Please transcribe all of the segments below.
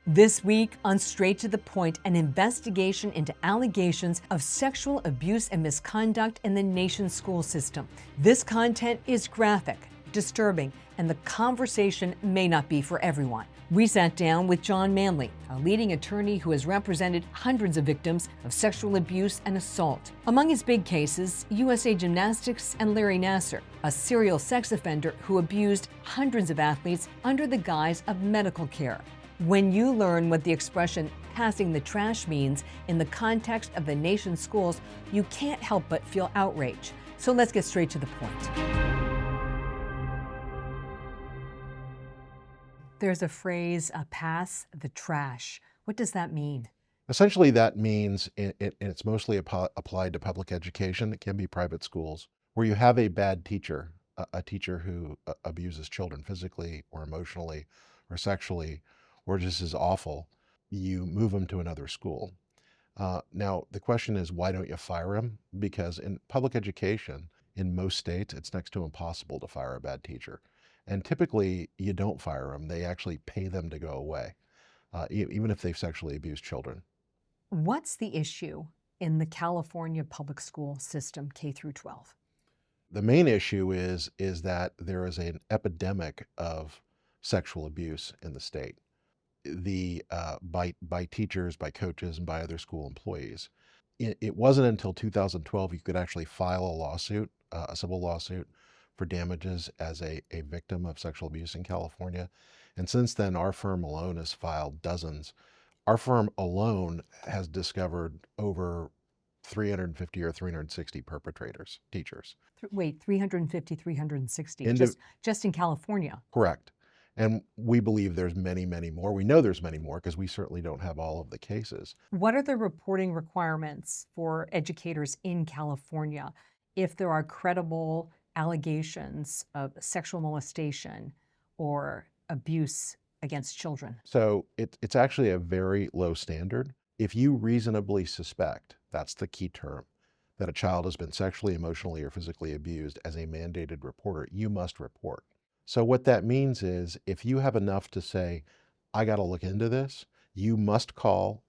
This week on Straight to the Point, an investigation into allegations of sexual abuse and misconduct in the nation's school system. This content is graphic, disturbing, and the conversation may not be for everyone. We sat down with John Manley, a leading attorney who has represented hundreds of victims of sexual abuse and assault. Among his big cases, USA Gymnastics and Larry Nassar, a serial sex offender who abused hundreds of athletes under the guise of medical care. When you learn what the expression passing the trash means in the context of the nation's schools, you can't help but feel outrage. So let's get straight to the point. There's a phrase, pass the trash. What does that mean? Essentially, that means, and it's mostly applied to public education, it can be private schools, where you have a bad teacher, a teacher who abuses children physically or emotionally or sexually, or just is awful, you move them to another school. Now, the question is, why don't you fire them? Because in public education, in most states, it's next to impossible to fire a bad teacher. And typically, you don't fire them. They actually pay them to go away, even if they've sexually abused children. What's the issue in the California public school system, K through 12? The main issue is that there is an epidemic of sexual abuse in the state. By teachers, by coaches, and by other school employees. It wasn't until 2012 you could actually file a lawsuit, a civil lawsuit for damages as a victim of sexual abuse in California. And since then, our firm alone has filed dozens. Our firm alone has discovered over 350 or 360 perpetrators, teachers. Wait, 350, 360, just in California? Correct. And we believe there's many, many more. We know there's many more because we certainly don't have all of the cases. What are the reporting requirements for educators in California if there are credible allegations of sexual molestation or abuse against children? So it's actually a very low standard. If you reasonably suspect, that's the key term, that a child has been sexually, emotionally, or physically abused as a mandated reporter, you must report. So what that means is if you have enough to say, I got to look into this, you must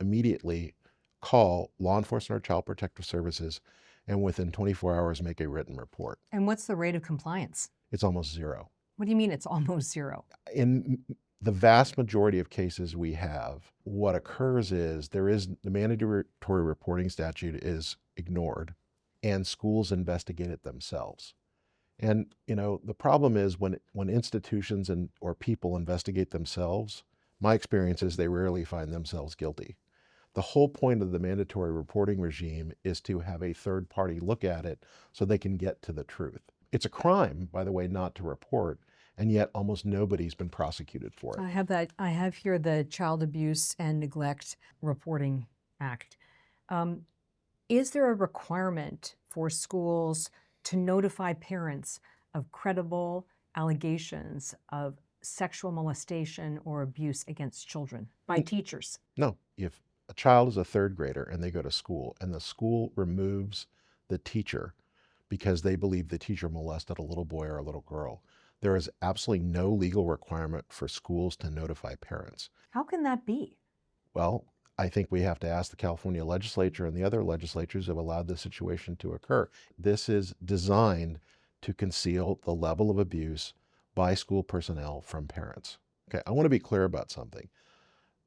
immediately call law enforcement or child protective services, and within 24 hours make a written report. And what's the rate of compliance? It's almost zero. What do you mean it's almost zero? In the vast majority of cases we have, what occurs is the mandatory reporting statute is ignored and schools investigate it themselves. And the problem is when institutions or people investigate themselves, my experience is they rarely find themselves guilty. The whole point of the mandatory reporting regime is to have a third party look at it so they can get to the truth. It's a crime, by the way, not to report, and yet almost nobody's been prosecuted for it. I have here the Child Abuse and Neglect Reporting Act. Is there a requirement for schools to notify parents of credible allegations of sexual molestation or abuse against children by teachers? No. If a child is a third grader and they go to school and the school removes the teacher because they believe the teacher molested a little boy or a little girl, there is absolutely no legal requirement for schools to notify parents. How can that be? Well, I think we have to ask the California legislature and the other legislatures who have allowed this situation to occur. This is designed to conceal the level of abuse by school personnel from parents. Okay, I want to be clear about something.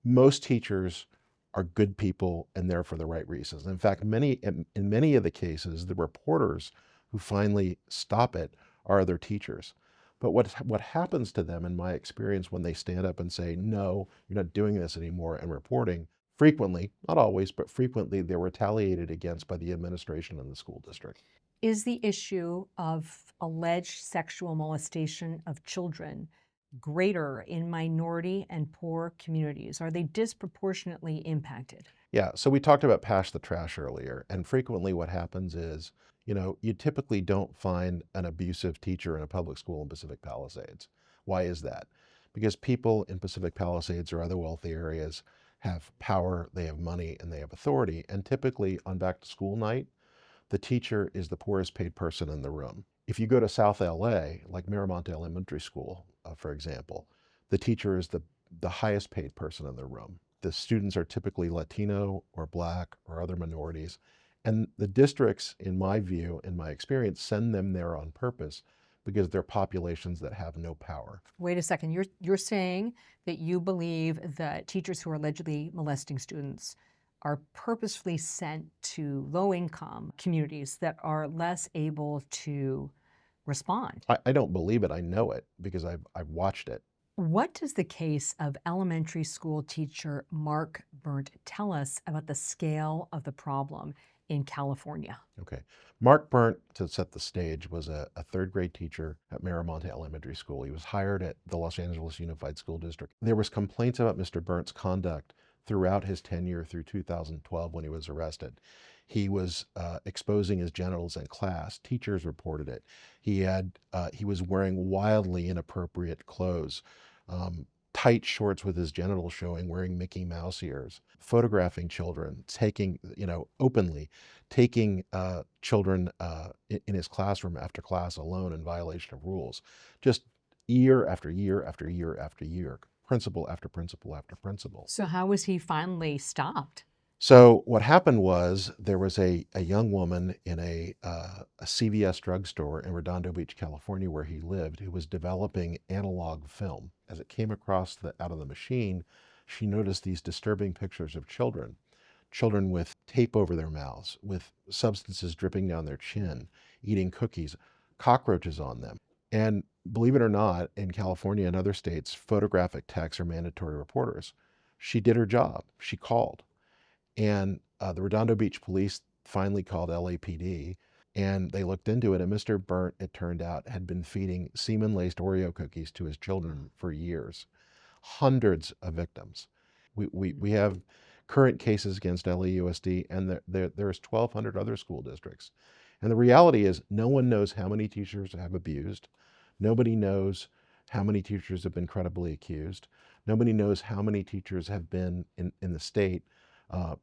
Most teachers are good people and there for the right reasons. In fact, in many of the cases, the reporters who finally stop it are other teachers. But what happens to them, in my experience, when they stand up and say, no, you're not doing this anymore, and reporting, frequently, not always, but frequently, they're retaliated against by the administration and the school district. Is the issue of alleged sexual molestation of children greater in minority and poor communities? Are they disproportionately impacted? Yeah, so we talked about pass the trash earlier, and frequently what happens is, you typically don't find an abusive teacher in a public school in Pacific Palisades. Why is that? Because people in Pacific Palisades or other wealthy areas have power, they have money, and they have authority, and typically on back to school night, the teacher is the poorest paid person in the room. If you go to South LA, like Miramont Elementary School, for example, the teacher is the the highest paid person in the room. The students are typically Latino or Black or other minorities. And the districts, in my view, in my experience, send them there on purpose because they're populations that have no power. Wait a second, you're saying that you believe that teachers who are allegedly molesting students are purposefully sent to low-income communities that are less able to respond. I don't believe it, I know it because I've watched it. What does the case of elementary school teacher Mark Burnt tell us about the scale of the problem in California? Okay. Mark Burnt, to set the stage, was a third grade teacher at Miramonte Elementary School. He was hired at the Los Angeles Unified School District. There was complaints about Mr. Burnt's conduct throughout his tenure through 2012 when he was arrested. He was exposing his genitals in class. Teachers reported it. He was wearing wildly inappropriate clothes, tight shorts with his genitals showing, wearing Mickey Mouse ears, photographing children, taking, openly taking children in his classroom after class alone in violation of rules, just year after year after year after year, principal after principal after principal. So how was he finally stopped? So what happened was there was a young woman in a CVS drugstore in Redondo Beach, California, where he lived, who was developing analog film. As it came across out of the machine, she noticed these disturbing pictures of children with tape over their mouths, with substances dripping down their chin, eating cookies, cockroaches on them. And believe it or not, in California and other states, photographic techs are mandatory reporters. She did her job. She called. And the Redondo Beach police finally called LAPD, and they looked into it. And Mr. Burnt, it turned out, had been feeding semen-laced Oreo cookies to his children for years. Hundreds of victims. We have current cases against LAUSD, and there's 1,200 other school districts. And the reality is no one knows how many teachers have abused. Nobody knows how many teachers have been credibly accused. Nobody knows how many teachers have been in the state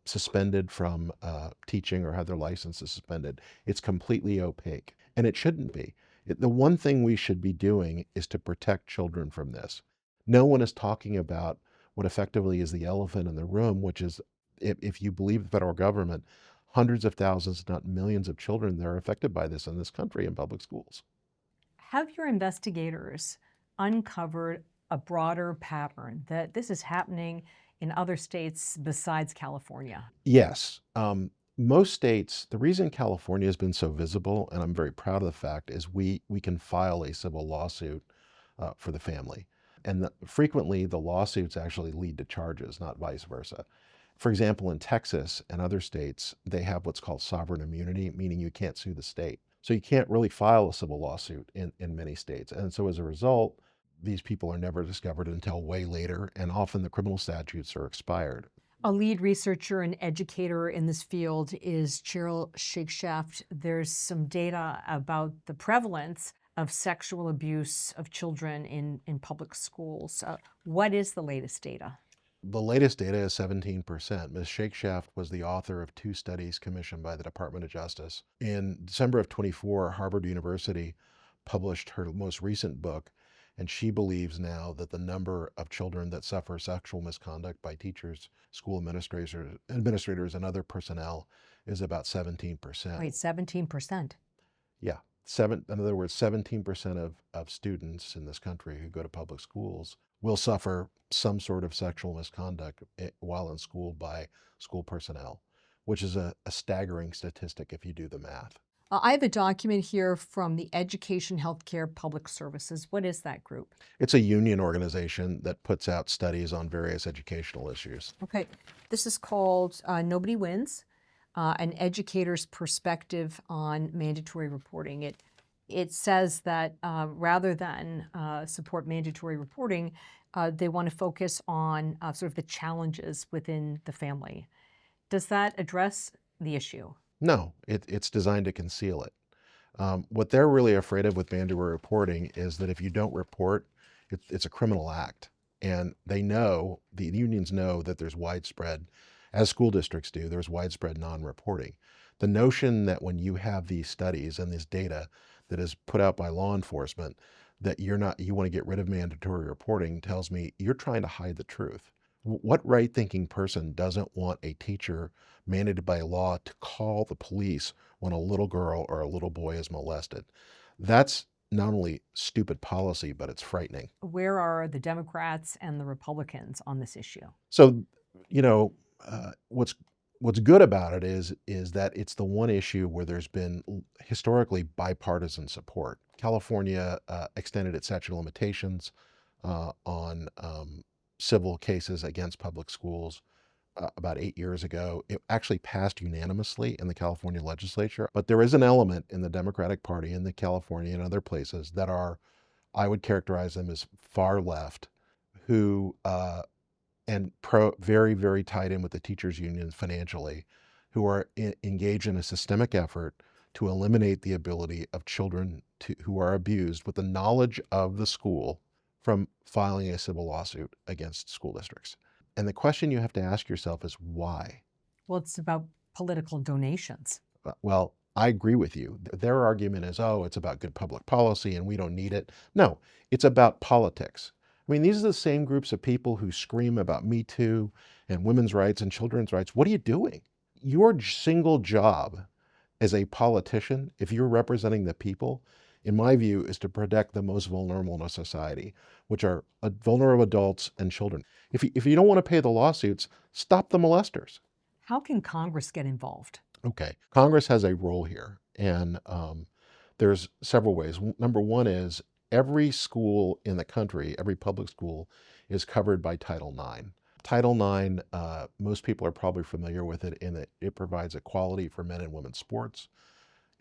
suspended from teaching or had their licenses suspended. It's completely opaque, and it shouldn't be. The one thing we should be doing is to protect children from this. No one is talking about what effectively is the elephant in the room, which is, if you believe the federal government, hundreds of thousands, not millions of children that are affected by this in this country in public schools. Have your investigators uncovered a broader pattern that this is happening in other states besides California? Yes. Most states, the reason California has been so visible, and I'm very proud of the fact, is we can file a civil lawsuit for the family. And frequently the lawsuits actually lead to charges, not vice versa. For example, in Texas and other states, they have what's called sovereign immunity, meaning you can't sue the state. So you can't really file a civil lawsuit in many states. And so as a result, these people are never discovered until way later, and often the criminal statutes are expired. A lead researcher and educator in this field is Cheryl Shakeshaft. There's some data about the prevalence of sexual abuse of children in public schools. What is the latest data? The latest data is 17%. Ms. Shakeshaft was the author of 2 studies commissioned by the Department of Justice. In December of 24, Harvard University published her most recent book, and she believes now that the number of children that suffer sexual misconduct by teachers, school administrators, and other personnel is about 17%. Wait, 17%? Yeah. In other words, 17% of students in this country who go to public schools will suffer some sort of sexual misconduct while in school by school personnel, which is a staggering statistic if you do the math. I have a document here from the Education, Healthcare, Public Services. What is that group? It's a union organization that puts out studies on various educational issues. Okay, this is called Nobody Wins, an educator's perspective on mandatory reporting. It says that rather than support mandatory reporting, they want to focus on sort of the challenges within the family. Does that address the issue? No, it's designed to conceal it. What they're really afraid of with mandatory reporting is that if you don't report, it's a criminal act. And they know, the unions know that there's widespread, as school districts do, there's widespread non-reporting. The notion that when you have these studies and this data that is put out by law enforcement, that you want to get rid of mandatory reporting tells me you're trying to hide the truth. What right-thinking person doesn't want a teacher mandated by law to call the police when a little girl or a little boy is molested? That's not only stupid policy, but it's frightening. Where are the Democrats and the Republicans on this issue? So, you know, what's good about it is that it's the one issue where there's been historically bipartisan support. California extended its statute of limitations on civil cases against public schools about 8 years ago. It actually passed unanimously in the California legislature, but there is an element in the Democratic Party in the California and other places that are, I would characterize them as far left, who very, very tied in with the teachers unions financially, who are engaged in a systemic effort to eliminate the ability of children who are abused with the knowledge of the school from filing a civil lawsuit against school districts. And the question you have to ask yourself is why? Well, it's about political donations. Well, I agree with you. Their argument is, oh, it's about good public policy and we don't need it. No, it's about politics. I mean, these are the same groups of people who scream about Me Too and women's rights and children's rights. What are you doing? Your single job as a politician, if you're representing the people, in my view, is to protect the most vulnerable in a society, which are vulnerable adults and children. If you don't want to pay the lawsuits, stop the molesters. How can Congress get involved? Okay, Congress has a role here, and there's several ways. Number one is every school in the country, every public school, is covered by Title IX. Title IX, most people are probably familiar with it in that it provides equality for men and women's sports.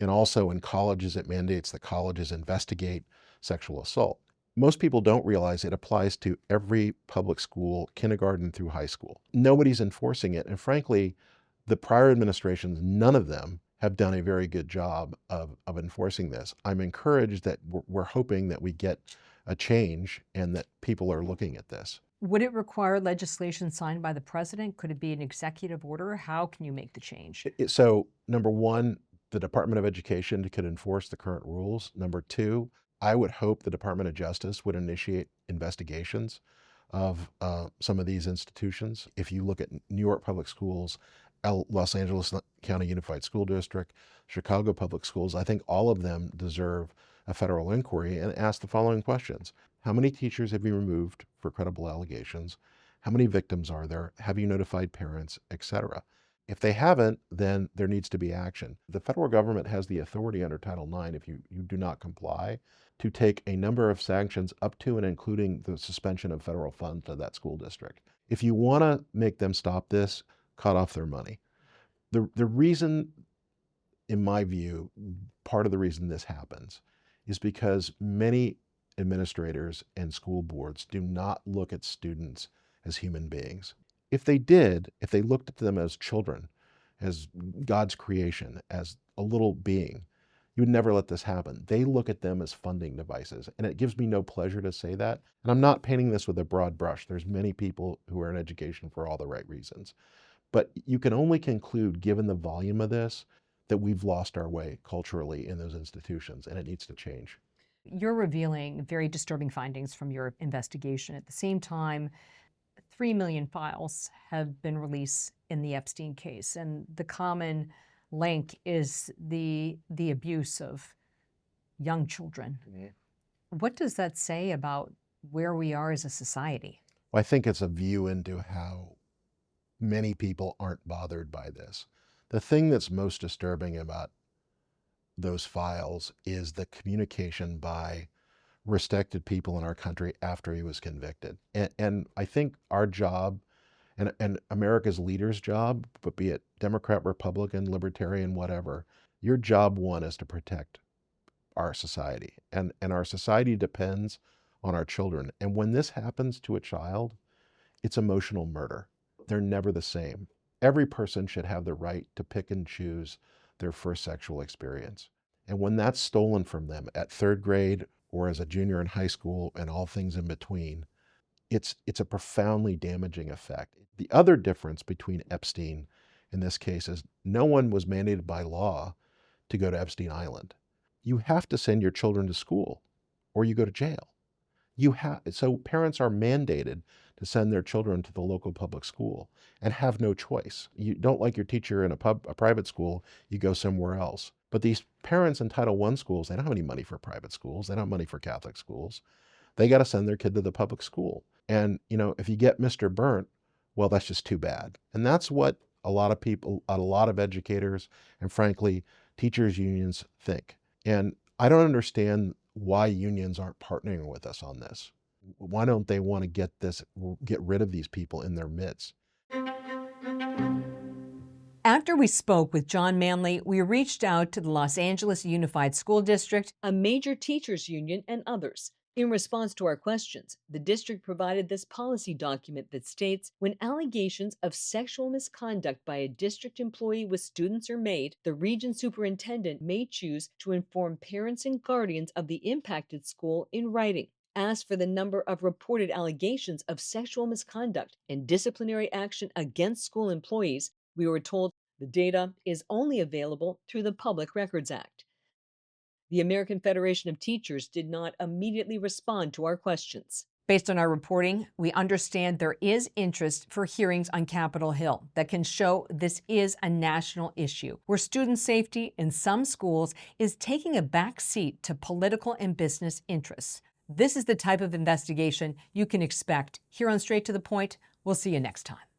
And also in colleges, it mandates that colleges investigate sexual assault. Most people don't realize it applies to every public school, kindergarten through high school. Nobody's enforcing it. And frankly, the prior administrations, none of them have done a very good job of enforcing this. I'm encouraged that we're hoping that we get a change and that people are looking at this. Would it require legislation signed by the president? Could it be an executive order? How can you make the change? So, number one, the Department of Education could enforce the current rules. Number two, I would hope the Department of Justice would initiate investigations of some of these institutions. If you look at New York Public Schools, Los Angeles County Unified School District, Chicago Public Schools, I think all of them deserve a federal inquiry and ask the following questions. How many teachers have you removed for credible allegations? How many victims are there? Have you notified parents, etc.? If they haven't, then there needs to be action. The federal government has the authority under Title IX, if you do not comply, to take a number of sanctions up to and including the suspension of federal funds to that school district. If you want to make them stop this, cut off their money. The reason, in my view, part of the reason this happens is because many administrators and school boards do not look at students as human beings. If they did, if they looked at them as children, as God's creation, as a little being, you would never let this happen. They look at them as funding devices. And it gives me no pleasure to say that. And I'm not painting this with a broad brush. There's many people who are in education for all the right reasons. But you can only conclude, given the volume of this, that we've lost our way culturally in those institutions, and it needs to change. You're revealing very disturbing findings from your investigation. At the same time, 3 million files have been released in the Epstein case, and the common link is the abuse of young children. Mm-hmm. What does that say about where we are as a society? Well, I think it's a view into how many people aren't bothered by this. The thing that's most disturbing about those files is the communication by respected people in our country after he was convicted. And I think our job and America's leaders' job, but be it Democrat, Republican, Libertarian, whatever, your job one is to protect our society. And our society depends on our children. And when this happens to a child, it's emotional murder. They're never the same. Every person should have the right to pick and choose their first sexual experience. And when that's stolen from them at third grade or as a junior in high school and all things in between, it's a profoundly damaging effect. The other difference between Epstein in this case is no one was mandated by law to go to Epstein Island. You have to send your children to school. or you go to jail. So parents are mandated to send their children to the local public school and have no choice. You don't like your teacher in a private school, you go somewhere else. But these parents in Title I schools, they don't have any money for private schools. They don't have money for Catholic schools. They got to send their kid to the public school. And, if you get Mr. Burnt, well, that's just too bad. And that's what a lot of people, a lot of educators, and frankly, teachers' unions think. And I don't understand why unions aren't partnering with us on this. Why don't they want to get rid of these people in their midst? After we spoke with John Manley, we reached out to the Los Angeles Unified School District, a major teachers union, and others. In response to our questions, the district provided this policy document that states when allegations of sexual misconduct by a district employee with students are made, the region superintendent may choose to inform parents and guardians of the impacted school in writing. As for the number of reported allegations of sexual misconduct and disciplinary action against school employees, we were told the data is only available through the Public Records Act. The American Federation of Teachers did not immediately respond to our questions. Based on our reporting, we understand there is interest for hearings on Capitol Hill that can show this is a national issue, where student safety in some schools is taking a back seat to political and business interests. This is the type of investigation you can expect here on Straight to the Point. We'll see you next time.